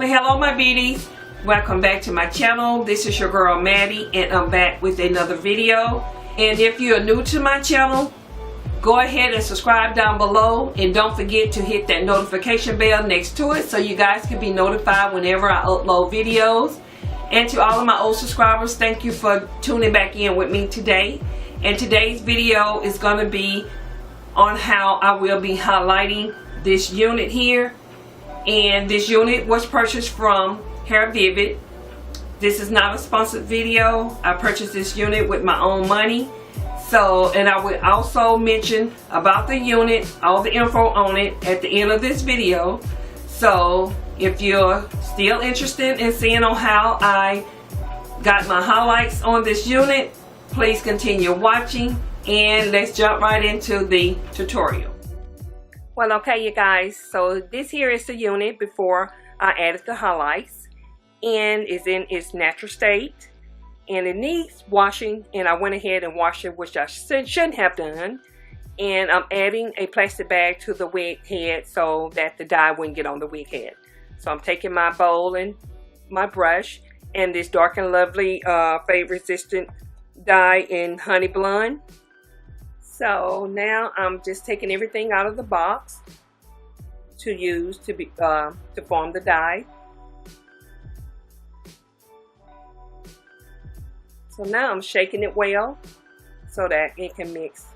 Well, hello my beauties, welcome back to my channel. This is your girl Mattie, and I'm back with another video. And if you're new to my channel, go ahead and subscribe down below, and don't forget to hit that notification bell next to it so you guys can be notified whenever I upload videos. And to all of my old subscribers, thank you for tuning back in with me today. And today's video is going to be on how I will be highlighting this unit here. And this unit was purchased from Hairvivi. This is not a sponsored video. I purchased this unit with my own money. So, and I will also mention about the unit, all the info on it at the end of this video. So if you're still interested in seeing on how I got my highlights on this unit, please continue watching, and let's jump right into the tutorial. Well, okay you guys, so this here is the unit before I added the highlights, and it's in its natural state, and it needs washing, and I went ahead and washed it, which I shouldn't have done. And I'm adding a plastic bag to the wig head so that the dye wouldn't get on the wig head. So I'm taking my bowl and my brush and this Dark and Lovely fade resistant dye in Honey Blonde. So now I'm just taking everything out of the box to use to form the dye. So now I'm shaking it well so that it can mix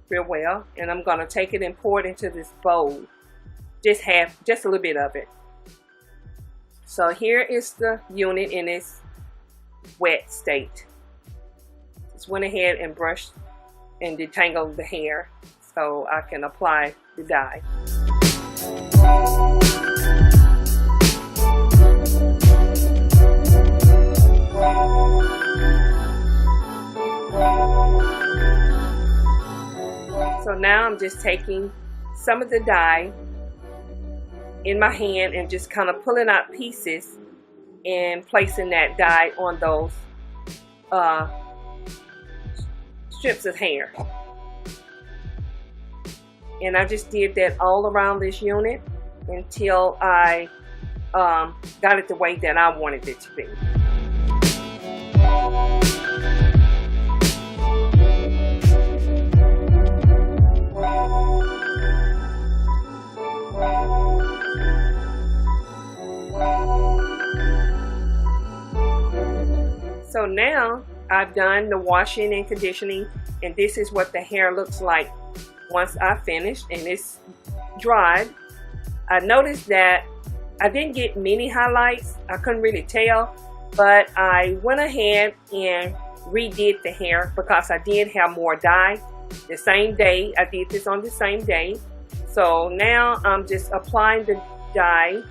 real well, and I'm going to take it and pour it into this bowl, just a little bit of it. So here is the unit in its wet state. Just went ahead and brushed and detangled the hair so I can apply the dye. So now I'm just taking some of the dye in my hand and just kind of pulling out pieces and placing that dye on those strips of hair. And I just did that all around this unit until I got it the way that I wanted it to be. So now I've done the washing and conditioning, and this is what the hair looks like once I finished and it's dried. I noticed that I didn't get many highlights. I couldn't really tell, but I went ahead and redid the hair because I did have more dye the same day. I did this on the same day. So now I'm just applying the dye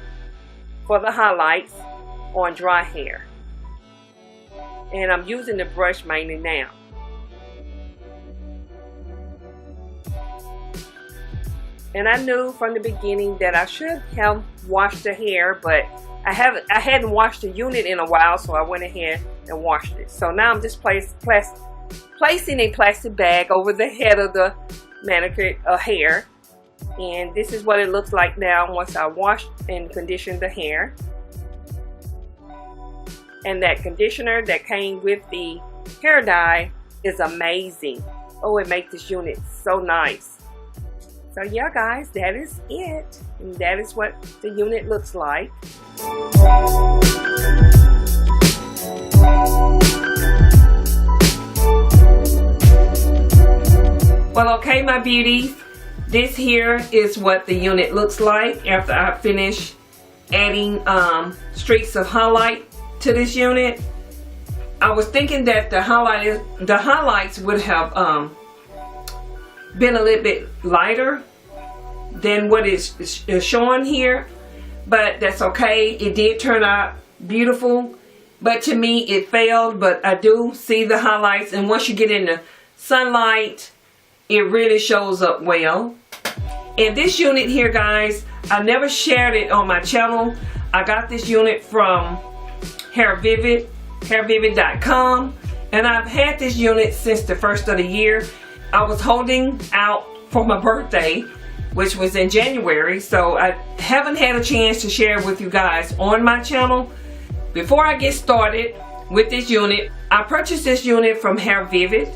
for the highlights on dry hair. And I'm using the brush mainly now. And I knew from the beginning that I should have washed the hair, but I hadn't washed the unit in a while, so I went ahead and washed it. So now I'm just placing a plastic bag over the head of the manicured hair. And this is what it looks like now once I washed and conditioned the hair. And that conditioner that came with the hair dye is amazing. Oh, it makes this unit so nice. So yeah guys, that is it. And that is what the unit looks like. Well, okay my beauties, this here is what the unit looks like after I finish adding streaks of highlight to this unit. I was thinking that the highlights would have been a little bit lighter than what is showing here, but that's okay. It did turn out beautiful, but to me it failed. But I do see the highlights, and once you get in the sunlight, it really shows up well. And this unit here guys, I never shared it on my channel. I got this unit from Hairvivi, hairvivi.com, and I've had this unit since the first of the year. I was holding out for my birthday which was in January, so I haven't had a chance to share with you guys on my channel. Before I get started with this unit, I purchased this unit from Hairvivi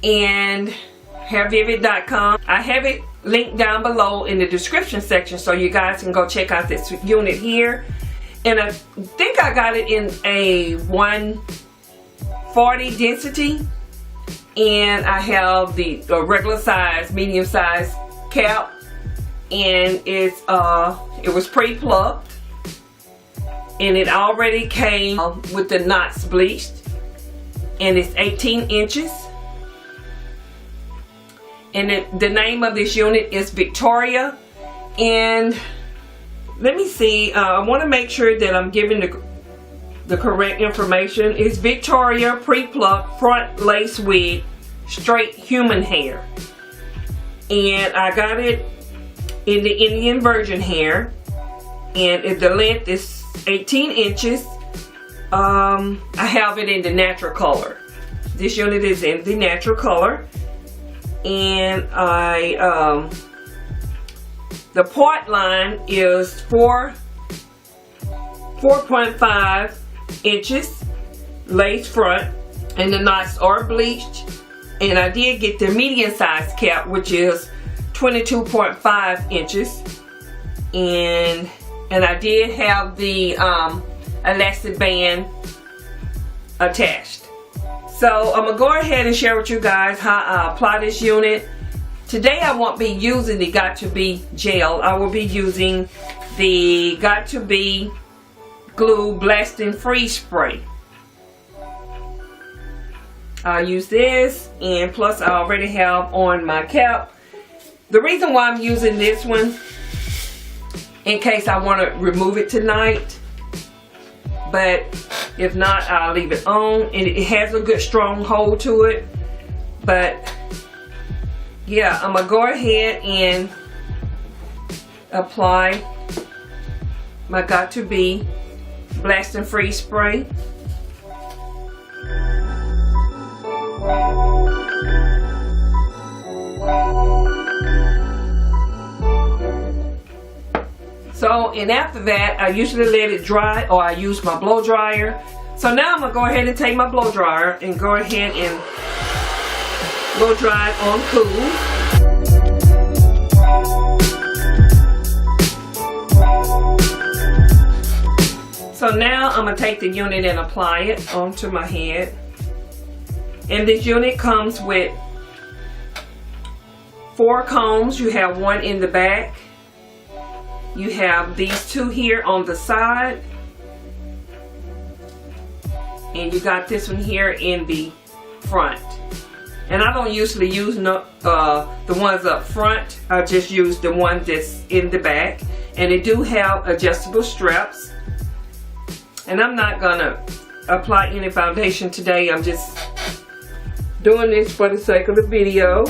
and hairvivi.com. I have it linked down below in the description section so you guys can go check out this unit here. And I think I got it in a 140 density, and I have the regular size, medium size cap, and it was pre-plucked, and it already came with the knots bleached, and it's 18 inches. And the name of this unit is Victoria. And let me see, I want to make sure that I'm giving the correct information. It's Victoria pre-plucked front lace wig, straight human hair. And I got it in the Indian virgin hair, and the length is 18 inches. I have it in the natural color. This unit is in the natural color. And the part line is 4.5 inches lace front, and the knots are bleached. And I did get the medium size cap, which is 22.5 inches, and I did have the elastic band attached. So I'm gonna go ahead and share with you guys how I apply this unit. Today I won't be using the Got2b gel. I will be using the Got2b glue blasting freeze spray. I'll use this, and plus I already have on my cap. The reason why I'm using this one, in case I want to remove it tonight, but if not, I'll leave it on, and it has a good strong hold to it. But yeah, I'm gonna go ahead and apply my Got2b blasting freeze spray. So, and after that, I usually let it dry, or I use my blow dryer. So now I'm gonna go ahead and take my blow dryer and go ahead and blow dry it on cool. So now I'm gonna take the unit and apply it onto my head. And this unit comes with 4 combs. You have one in the back. You have these 2 here on the side, and you got this one here in the front. And I don't usually use the ones up front. I just use the one that's in the back, and they do have adjustable straps. And I'm not gonna apply any foundation today. I'm just doing this for the sake of the video.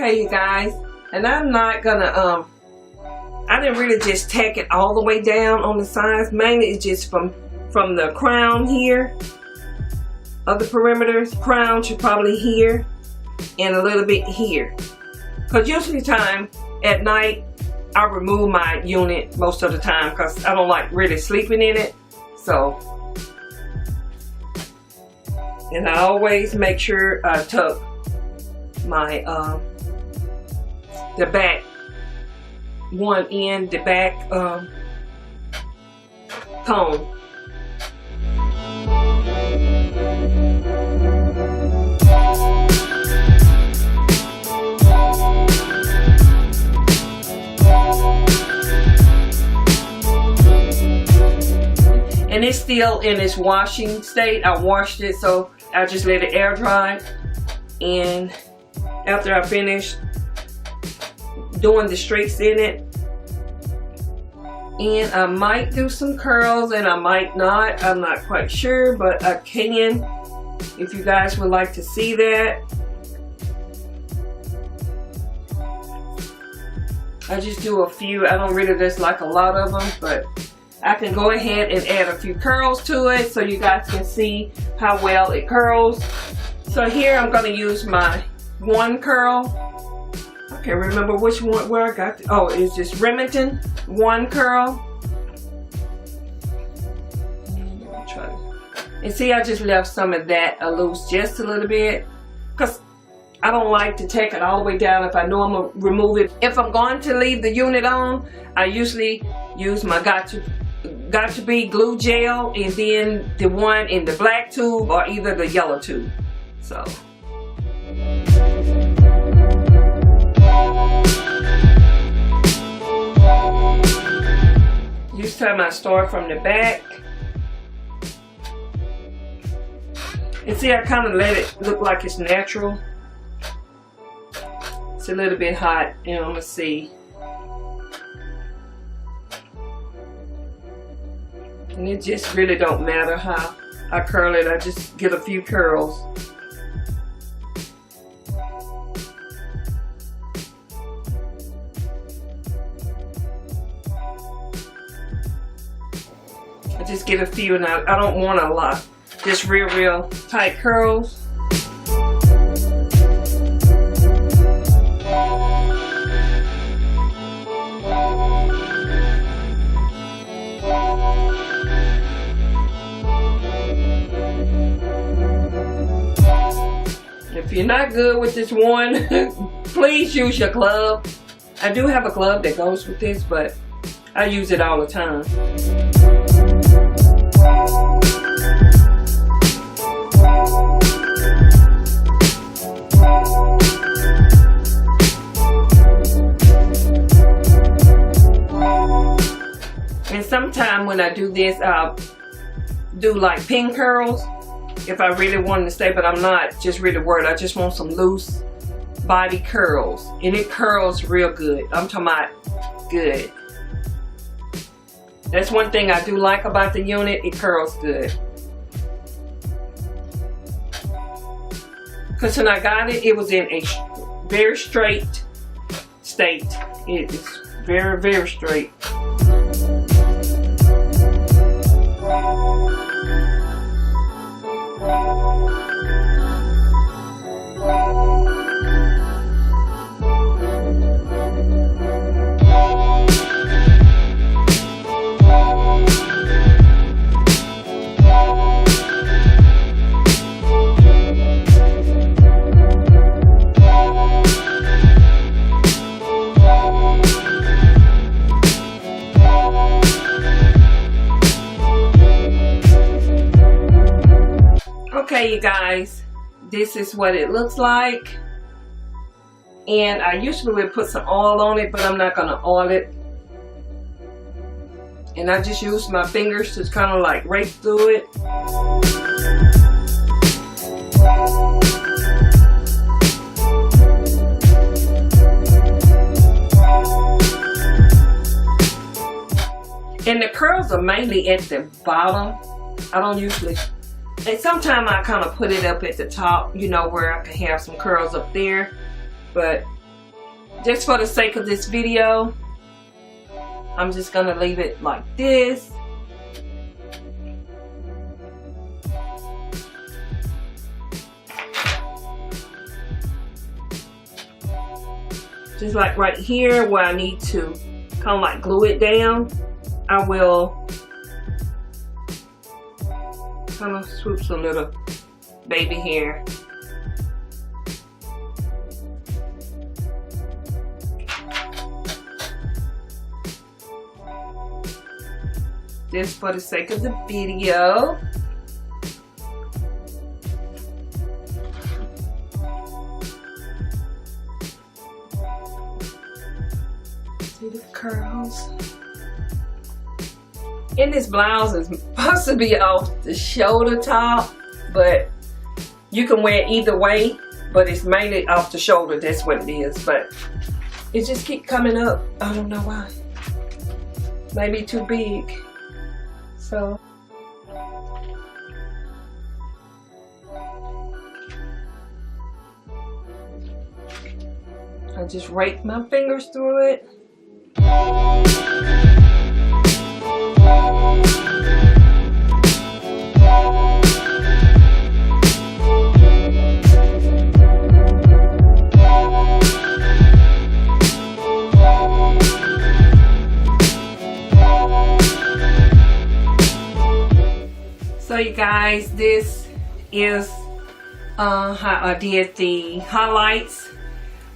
Okay, you guys, and I'm not gonna I didn't really just tack it all the way down on the sides. Mainly it's just from the crown here of the perimeters, crown to probably here and a little bit here, because usually time at night I remove my unit most of the time because I don't like really sleeping in it. So, and I always make sure I tuck my the back one end, the back comb. And it's still in its washing state. I washed it, so I just let it air dry. And after I finish doing the streaks in it, and I might do some curls and I might not. I'm not quite sure, but I can if you guys would like to see that. I just do a few. I don't really just like a lot of them, but I can go ahead and add a few curls to it so you guys can see how well it curls. So here I'm going to use my one curl. I can't remember which one, where I got it. Oh, it's just Remington one curl. And see, I just left some of that loose just a little bit, because I don't like to take it all the way down if I know I'm going to remove it. If I'm going to leave the unit on, I usually use my Got to Be glue gel, and then the one in the black tube or either the yellow tube. So this time I start from the back. And see, I kind of let it look like it's natural. It's a little bit hot, and I'm gonna see. And it just really don't matter how I curl it. I just get a few curls. I just get a few, and I don't want a lot. Just real tight curls. If you're not good with this one, please use your glove. I do have a glove that goes with this, but I use it all the time. And sometimes when I do this, I'll do like pin curls if I really want to stay, but I'm not just really worried. I just want some loose body curls, and it curls real good. I'm talking about good. That's one thing I do like about the unit. It curls good. Because when I got it, it was in a very straight state. It is very straight. Okay, you guys, this is what it looks like, and I usually would put some oil on it, but I'm not gonna oil it, and I just use my fingers to kind of like rake through it. And the curls are mainly at the bottom. I don't usually. And sometimes I kind of put it up at the top, you know, where I can have some curls up there. But just for the sake of this video, I'm just going to leave it like this. Just like right here where I need to kind of like glue it down, I will kind of swoop some little baby hair. Just for the sake of the video. See the curls. And this blouse is supposed to be off the shoulder top, but you can wear it either way, but it's mainly off the shoulder. That's what it is, but it just keep coming up. I don't know why. Maybe too big. So I just rake my fingers through it. So you guys, this is how I did the highlights,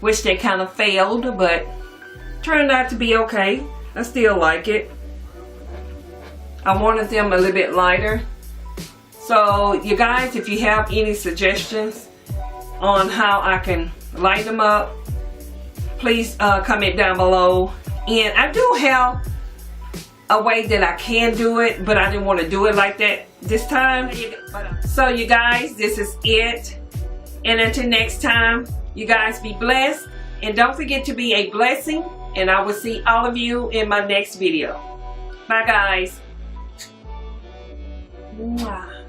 which they kind of failed, but turned out to be okay. I still like it. I wanted them a little bit lighter. So you guys, if you have any suggestions on how I can lighten them up, please comment down below. And I do have a way that I can do it, but I didn't want to do it like that this time. So you guys, this is it. And until next time, you guys be blessed. And don't forget to be a blessing. And I will see all of you in my next video. Bye guys. Mwah.